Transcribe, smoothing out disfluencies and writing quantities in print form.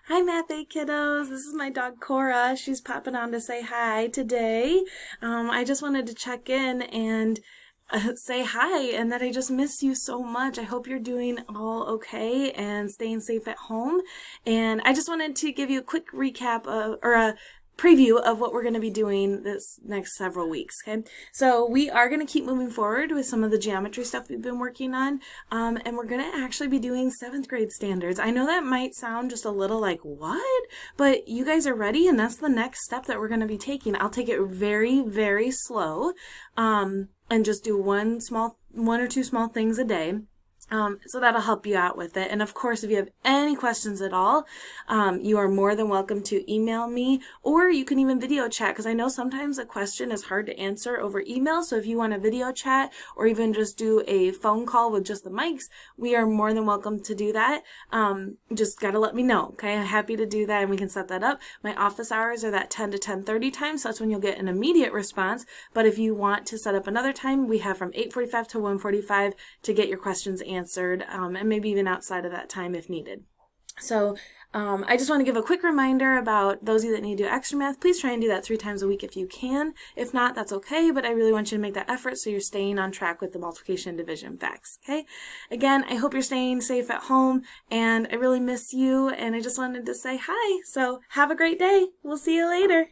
Hi, Math 8 kiddos. This is my dog Cora. She's popping on to say hi today. I just wanted to check in and say hi and that I just miss you so much. I hope you're doing all okay and staying safe at home. And I just wanted to give you a quick recap or a preview of what we're going to be doing this next several weeks. Okay, so we are going to keep moving forward with some of the geometry stuff we've been working on, and we're going to actually be doing 7th grade standards. I know that might sound just a little like what, but you guys are ready, and that's the next step that we're going to be taking. I'll take it very, very slow, and just do one or two small things a day. So that'll help you out with it. And of course, if you have any questions at all, you are more than welcome to email me, or you can even video chat, because I know sometimes a question is hard to answer over email. So if you want a video chat or even just do a phone call with just the mics, we are more than welcome to do that. Just gotta let me know, okay? I'm happy to do that, and we can set that up. My office hours are that 10 to 10:30 time, so that's when you'll get an immediate response. But if you want to set up another time, we have from 8:45 to 1:45 to get your questions answered, and maybe even outside of that time if needed. So I just want to give a quick reminder about those of you that need to do extra math. Please try and do that 3 times a week if you can. If not, that's okay, but I really want you to make that effort so you're staying on track with the multiplication and division facts, okay? Again, I hope you're staying safe at home, and I really miss you, and I just wanted to say hi. So have a great day. We'll see you later.